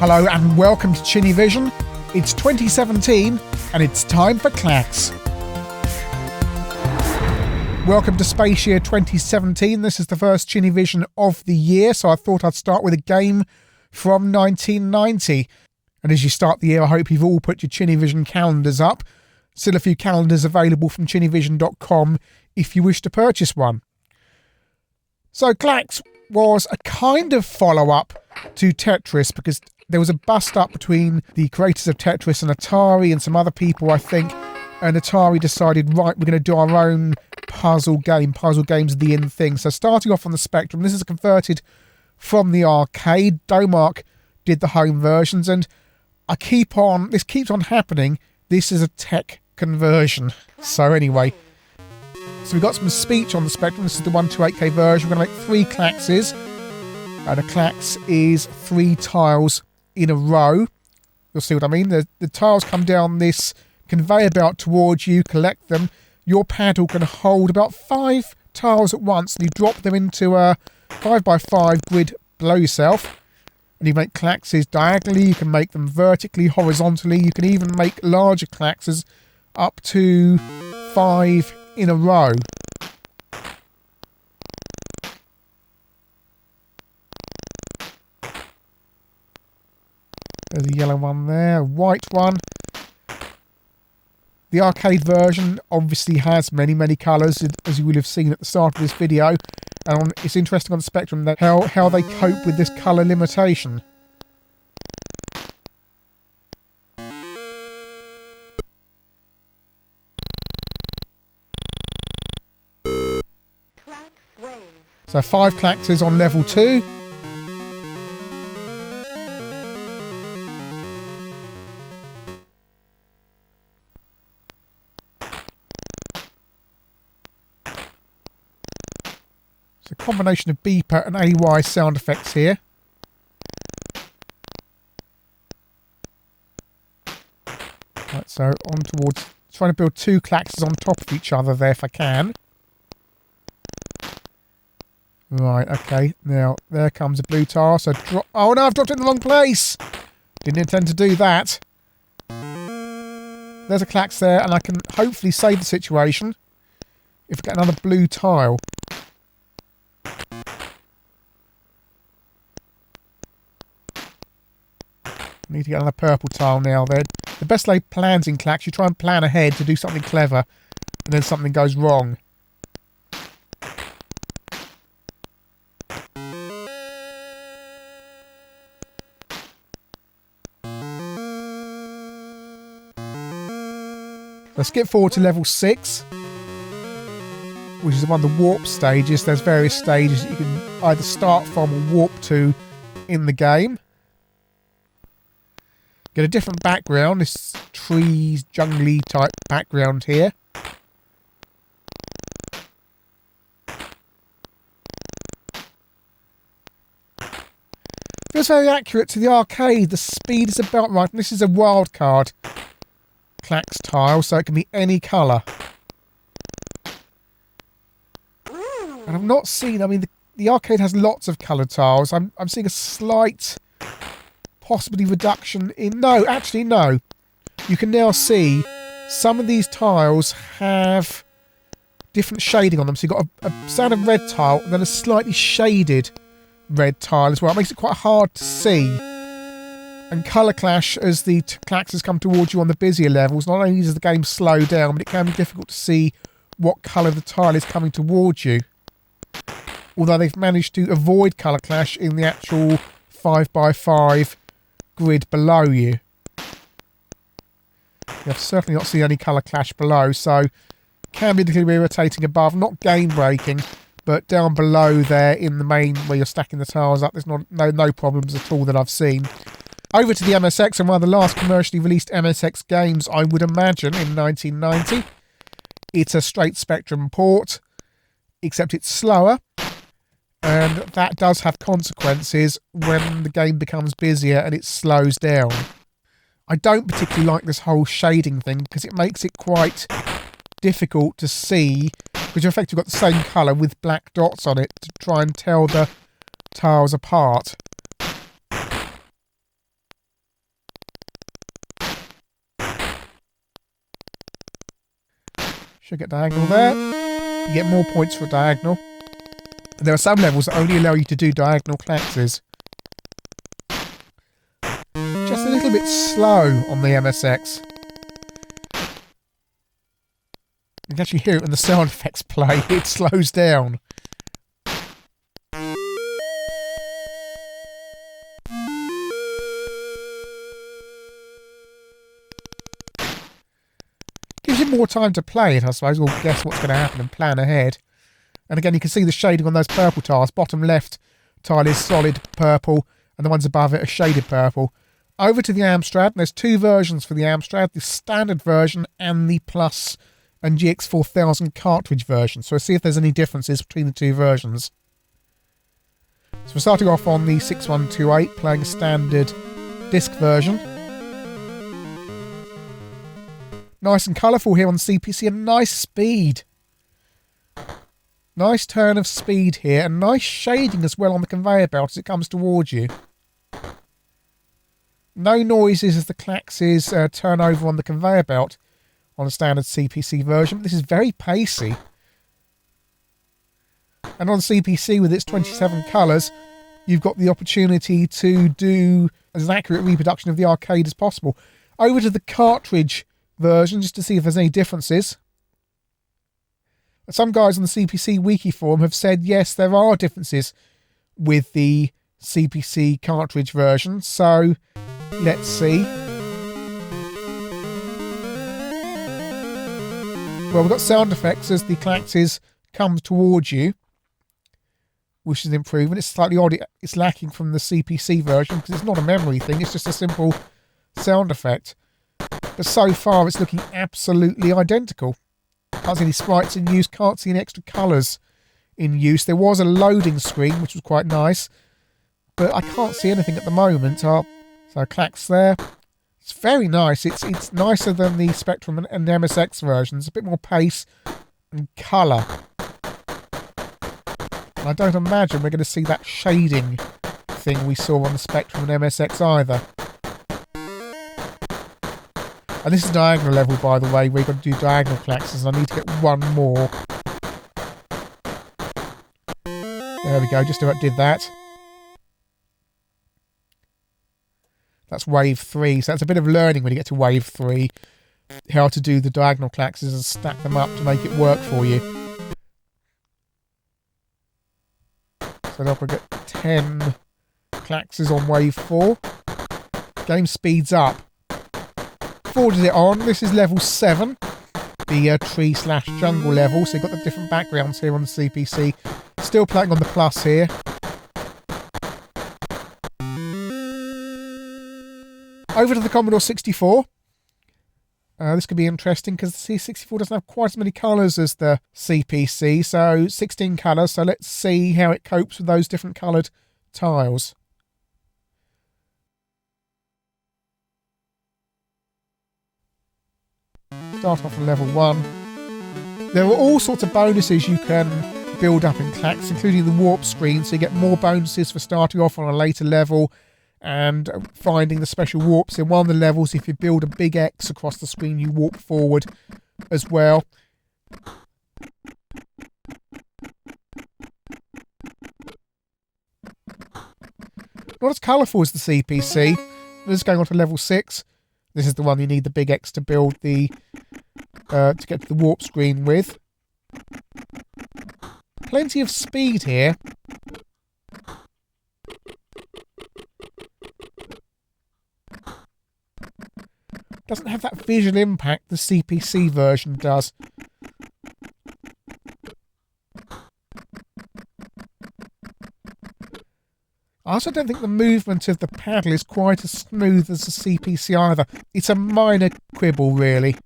Hello and welcome to ChinnyVision. It's 2017 and it's time for Klax. Welcome to Space Year 2017. This is the first ChinnyVision of the year, so I thought I'd start with a game from 1990. And as you start the year, I hope you've all put your ChinnyVision calendars up. Still a few calendars available from ChinnyVision.com if you wish to purchase one. So Klax was a kind of follow-up to Tetris because there was a bust-up between the creators of Tetris and Atari and some other people, I think, and Atari decided, right, we're going to do our own puzzle game. Puzzle games are the in thing. So starting off on the Spectrum, this is converted from the arcade. Domark did the home versions, and this keeps on happening. This is a tech conversion. So anyway, so we've got some speech on the Spectrum. This is the 128K version. We're going to make 3 Klaxes. And a Klax is 3 tiles in a row. You'll see what I mean. The tiles come down this conveyor belt towards you, collect them. Your paddle can hold about 5 tiles at once, and you drop them into a 5x5 grid below yourself. And you make Klaxes diagonally, you can make them vertically, horizontally. You can even make larger Klaxes up to 5 in a row. There's a yellow one there, a white one. The arcade version obviously has many, many colours, as you will have seen at the start of this video. And it's interesting on the Spectrum that how they cope with this colour limitation. So 5 Klaxes on level 2. A combination of beeper and AY sound effects here. Right, so on towards trying to build 2 Klaxes on top of each other there if I can. Right, okay. Now there comes a blue tile. So oh no, I've dropped it in the wrong place. Didn't intend to do that. There's a Klax there, and I can hopefully save the situation if I get another blue tile. Need to get another purple tile now then. The best laid plans in Klax, you try and plan ahead to do something clever, and then something goes wrong. Let's skip forward to level 6, which is one of the warp stages. There's various stages that you can either start from or warp to in the game. Get a different background, this trees, jungly type background here. Feels very accurate to the arcade. The speed is about right. And this is a wildcard Klax tile, so it can be any colour. And I've not seen, I mean, the arcade has lots of coloured tiles. I'm seeing a slight possibly reduction in... No, actually no. You can now see some of these tiles have different shading on them. So you've got a standard red tile and then a slightly shaded red tile as well. It makes it quite hard to see. And colour clash as the Klaxes come towards you on the busier levels. Not only does the game slow down, but it can be difficult to see what colour the tile is coming towards you. Although they've managed to avoid colour clash in the actual 5x5 grid below you. I've certainly not seen any colour clash below, so can be a little bit irritating above. Not game breaking, but down below there in the main where you're stacking the tiles up, there's no problems at all that I've seen. Over to the MSX, and one of the last commercially released MSX games, I would imagine, in 1990. It's a straight Spectrum port, except it's slower. And that does have consequences when the game becomes busier and it slows down. I don't particularly like this whole shading thing because it makes it quite difficult to see, because you've effectively got the same colour with black dots on it to try and tell the tiles apart. Should get diagonal there. You get more points for a diagonal. There are some levels that only allow you to do diagonal Klaxes. Just a little bit slow on the MSX. You can actually hear it when the sound effects play. It slows down. Gives you more time to play it, I suppose, or guess what's going to happen and plan ahead. And again, you can see the shading on those purple tiles. Bottom left tile is solid purple, and the ones above it are shaded purple. Over to the Amstrad, and there's two versions for the Amstrad, the standard version and the Plus and GX4000 cartridge version. So we'll see if there's any differences between the two versions. So we're starting off on the 6128, playing a standard disc version. Nice and colourful here on CPC, and nice speed. Nice turn of speed here, and nice shading as well on the conveyor belt as it comes towards you. No noises as the Klaxes turn over on the conveyor belt on a standard CPC version, but this is very pacey. And on CPC, with its 27 colours, you've got the opportunity to do as accurate reproduction of the arcade as possible. Over to the cartridge version, just to see if there's any differences. Some guys on the CPC Wiki forum have said, yes, there are differences with the CPC cartridge version, so let's see. Well, we've got sound effects as the Klaxes come towards you, which is an improvement. It's slightly odd, it's lacking from the CPC version because it's not a memory thing, it's just a simple sound effect. But so far it's looking absolutely identical. Can't see any sprites in use, can't see any extra colours in use. There was a loading screen, which was quite nice, but I can't see anything at the moment. So Klax there. It's very nice. It's nicer than the Spectrum and MSX versions. A bit more pace and colour. And I don't imagine we're going to see that shading thing we saw on the Spectrum and MSX either. And this is diagonal level, by the way. We're going to do diagonal Klaxes, and I need to get one more. There we go, just about did that. That's wave 3, so that's a bit of learning when you get to wave 3, how to do the diagonal Klaxes and stack them up to make it work for you. So now we'll get 10 Klaxes on wave 4. Game speeds up. Forwarded it on. This is level 7, the tree/jungle level, so you've got the different backgrounds here on the CPC. Still playing on the Plus here. Over to the Commodore 64. This could be interesting because the C64 doesn't have quite as many colours as the CPC, so 16 colours, so let's see how it copes with those different coloured tiles. Start off on level 1. There are all sorts of bonuses you can build up in Klax, including the warp screen, so you get more bonuses for starting off on a later level and finding the special warps in one of the levels. If you build a big X across the screen, you warp forward as well. Not as colourful as the CPC. This is going on to level 6. This is the one you need the big X to build the to get to the warp screen with. Plenty of speed here. Doesn't have that visual impact the CPC version does. I also don't think the movement of the paddle is quite as smooth as the CPC either. It's a minor quibble, really.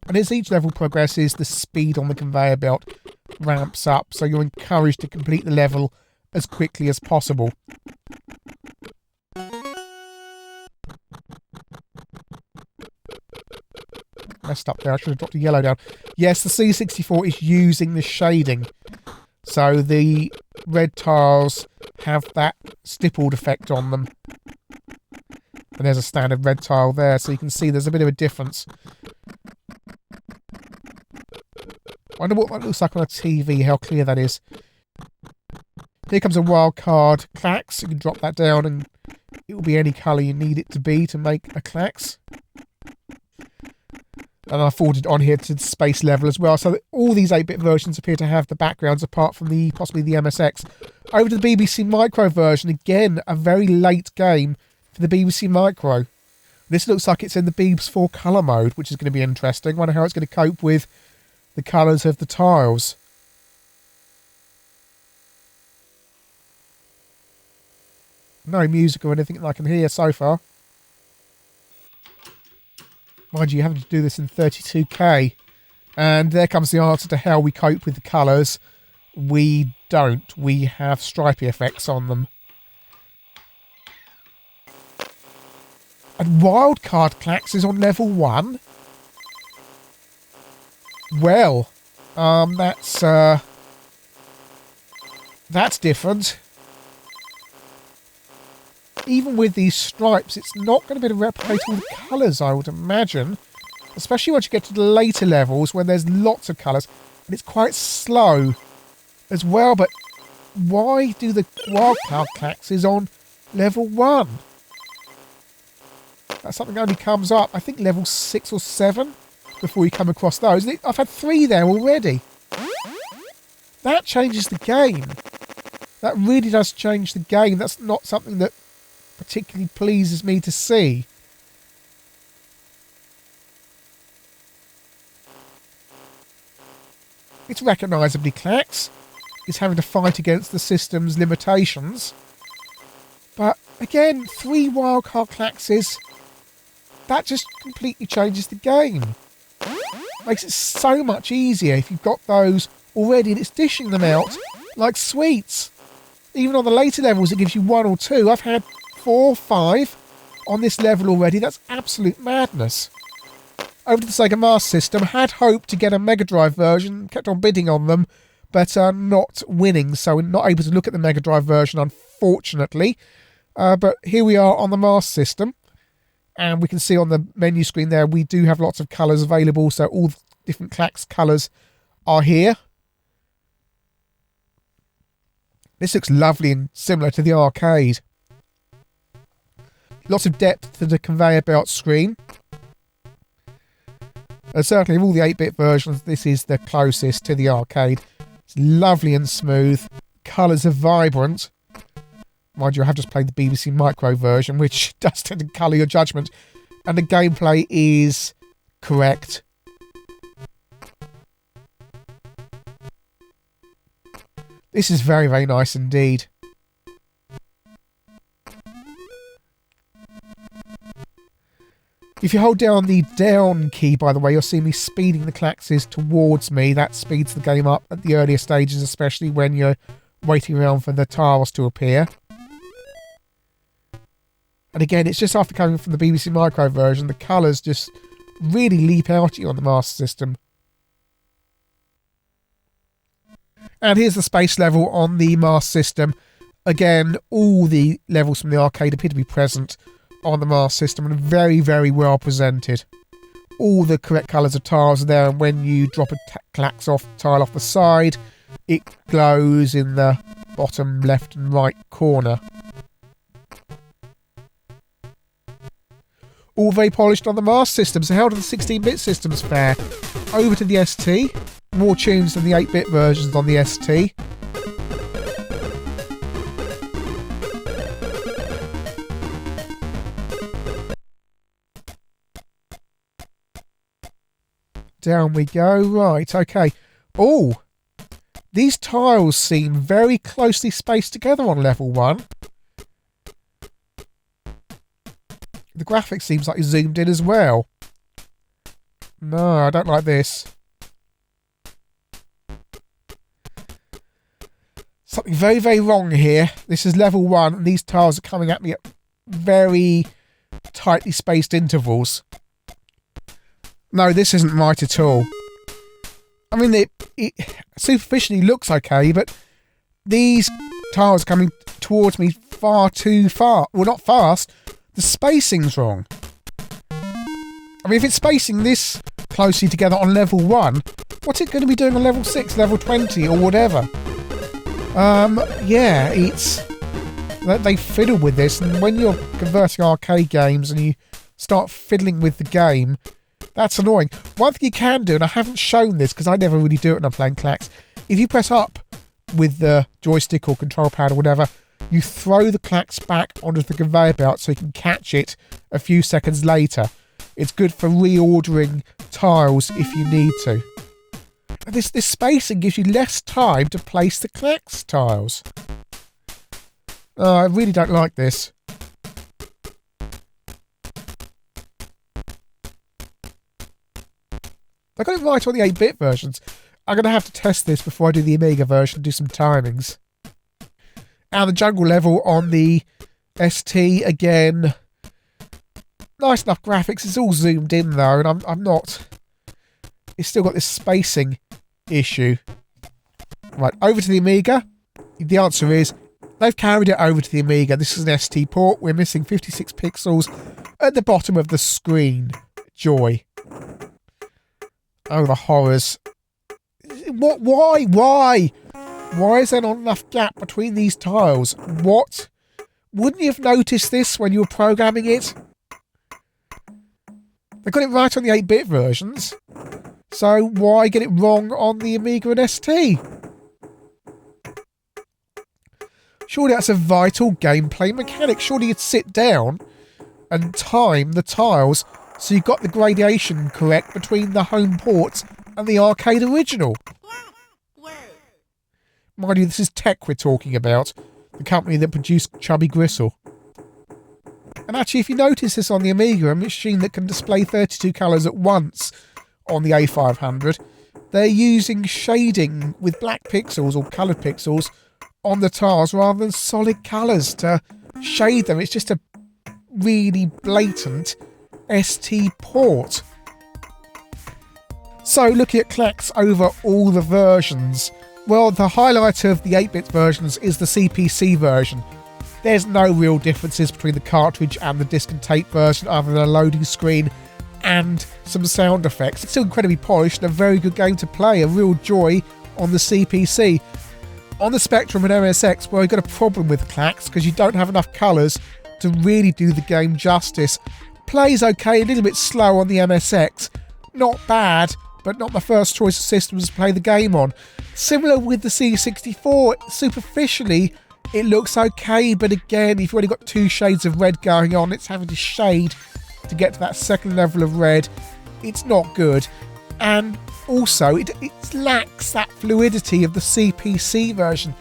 And as each level progresses, the speed on the conveyor belt ramps up, so you're encouraged to complete the level as quickly as possible. Messed up there, I should have dropped a yellow down. Yes, the C64 is using the shading. So the red tiles have that stippled effect on them. And there's a standard red tile there, so you can see there's a bit of a difference. Wonder what that looks like on a TV, how clear that is. Here comes a wildcard Klax. You can drop that down and it will be any colour you need it to be to make a Klax. And I forwarded on here to the space level as well. So that all these 8-bit versions appear to have the backgrounds apart from possibly the MSX. Over to the BBC Micro version. Again, a very late game for the BBC Micro. This looks like it's in the Beebs 4 colour mode, which is going to be interesting. Wonder how it's going to cope with the colours of the tiles. No music or anything that I can hear so far. Mind you, having to do this in 32K. And there comes the answer to how we cope with the colours. We don't. We have stripy effects on them. And wildcard Klax is on level 1. Well, that's different. Even with these stripes, it's not going to be able to replicate all the colours, I would imagine. Especially once you get to the later levels when there's lots of colours. And it's quite slow as well. But why do the wildcard Klaxes on level 1? That's something that only comes up, I think, level 6 or 7 before you come across those. I've had 3 there already. That changes the game. That really does change the game. That's not something that particularly pleases me to see. It's recognisably Klax. It's having to fight against the system's limitations. But again, 3 wildcard Klaxes, that just completely changes the game. Makes it so much easier if you've got those already and it's dishing them out like sweets. Even on the later levels, it gives you 1 or 2. I've had 4 or 5 on this level already. That's absolute madness. Over to the Sega Master System. Had hoped to get a Mega Drive version. Kept on bidding on them, but not winning. So we're not able to look at the Mega Drive version, unfortunately. But here we are on the Master System. And we can see on the menu screen there, we do have lots of colours available. So all the different Klax colours are here. This looks lovely and similar to the arcade. Lots of depth to the conveyor belt screen. And certainly of all the 8-bit versions, this is the closest to the arcade. It's lovely and smooth. Colours are vibrant. Mind you, I have just played the BBC Micro version, which does tend to colour your judgment. And the gameplay is correct. This is very, very nice indeed. If you hold down the down key, by the way, you'll see me speeding the Klaxes towards me. That speeds the game up at the earlier stages, especially when you're waiting around for the tiles to appear. And again, it's just after coming from the BBC Micro version, the colours just really leap out at you on the Master System. And here's the space level on the Master System. Again, all the levels from the arcade appear to be present on the Master System and very, very well presented. All the correct colours of tiles are there, and when you drop a Klax tile off the side, it glows in the bottom left and right corner. All very polished on the Master System. So how do the 16-bit systems fare? Over to the ST. More tunes than the 8-bit versions on the ST. Down we go. Right, okay. Oh! These tiles seem very closely spaced together on level 1. The graphics seems like it's zoomed in as well. No, I don't like this. Something very, very wrong here. This is level 1 and these tiles are coming at me at very tightly spaced intervals. No, this isn't right at all. I mean, it superficially looks okay, but these tiles are coming towards me far too far. Well, not fast. The spacing's wrong. I mean, if it's spacing this closely together on level 1, What's it going to be doing on level 6, level 20 or whatever? Yeah, it's... They fiddle with this, and when you're converting arcade games and you start fiddling with the game, that's annoying. One thing you can do, and I haven't shown this because I never really do it when I'm playing Klax, if you press up with the joystick or control pad or whatever, you throw the Klax back onto the conveyor belt so you can catch it a few seconds later. It's good for reordering tiles if you need to. And this spacing gives you less time to place the Klax tiles. Oh, I really don't like this. I got it right on the 8-bit versions. I'm going to have to test this before I do the Amiga version, do some timings. And the jungle level on the ST, again, nice enough graphics. It's all zoomed in though, and I'm not... It's still got this spacing issue. Right, over to the Amiga. The answer is, they've carried it over to the Amiga. This is an ST port. We're missing 56 pixels at the bottom of the screen. Joy. Oh, the horrors. What? Why? Why? Why is there not enough gap between these tiles? What? Wouldn't you have noticed this when you were programming it? They got it right on the 8-bit versions. So why get it wrong on the Amiga and ST? Surely that's a vital gameplay mechanic. Surely you'd sit down and time the tiles so you got the gradation correct between the home ports and the arcade original. Mind you, this is Tech we're talking about, the company that produced Chubby Gristle. And actually, if you notice this on the Amiga, a machine that can display 32 colours at once on the A500, they're using shading with black pixels or coloured pixels on the tiles rather than solid colours to shade them. It's just a really blatant ST port. So looking at Klax over all the versions, well, the highlight of the 8-bit versions is the CPC version. There's no real differences between the cartridge and the disc and tape version other than a loading screen and some sound effects. It's still incredibly polished and a very good game to play, a real joy on the CPC. On the Spectrum and MSX, well, you've got a problem with Klax because you don't have enough colours to really do the game justice. Plays okay, a little bit slow on the MSX. Not bad, but not my first choice of systems to play the game on. Similar with the C64, superficially it looks okay, but again, if you've already got 2 shades of red going on, it's having to shade to get to that second level of red. It's not good. And also, it lacks that fluidity of the CPC version.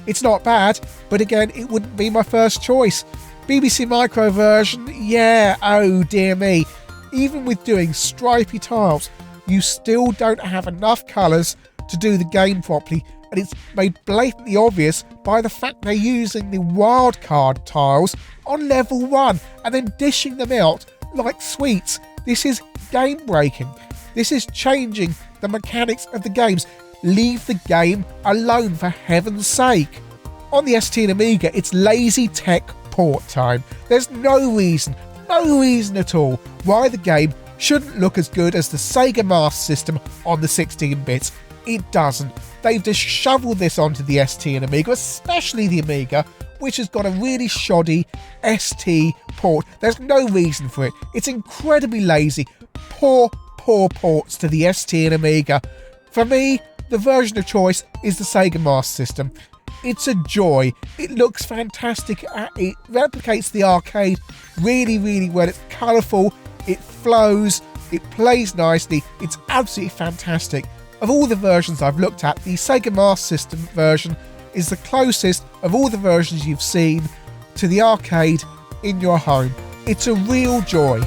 It's not bad, but again, it wouldn't be my first choice. BBC Micro version, yeah, oh dear me. Even with doing stripy tiles, you still don't have enough colours to do the game properly, and it's made blatantly obvious by the fact they're using the wildcard tiles on level 1 and then dishing them out like sweets. This is game breaking. This is changing the mechanics of the games. Leave the game alone, for heaven's sake. On the ST and Amiga, it's lazy tech port time. There's no reason at all why the game shouldn't look as good as the Sega Master System on the 16-bits. It doesn't. They've just shoveled this onto the ST and Amiga, especially the Amiga, which has got a really shoddy ST port. There's no reason for it. It's incredibly lazy. Poor ports to the ST and Amiga. For me, the version of choice is the Sega Master System. It's a joy. It looks fantastic. It replicates the arcade really, really well. It's colourful. It flows. It plays nicely. It's absolutely fantastic. Of all the versions I've looked at, the Sega Master System version is the closest of all the versions you've seen to the arcade in your home. It's a real joy.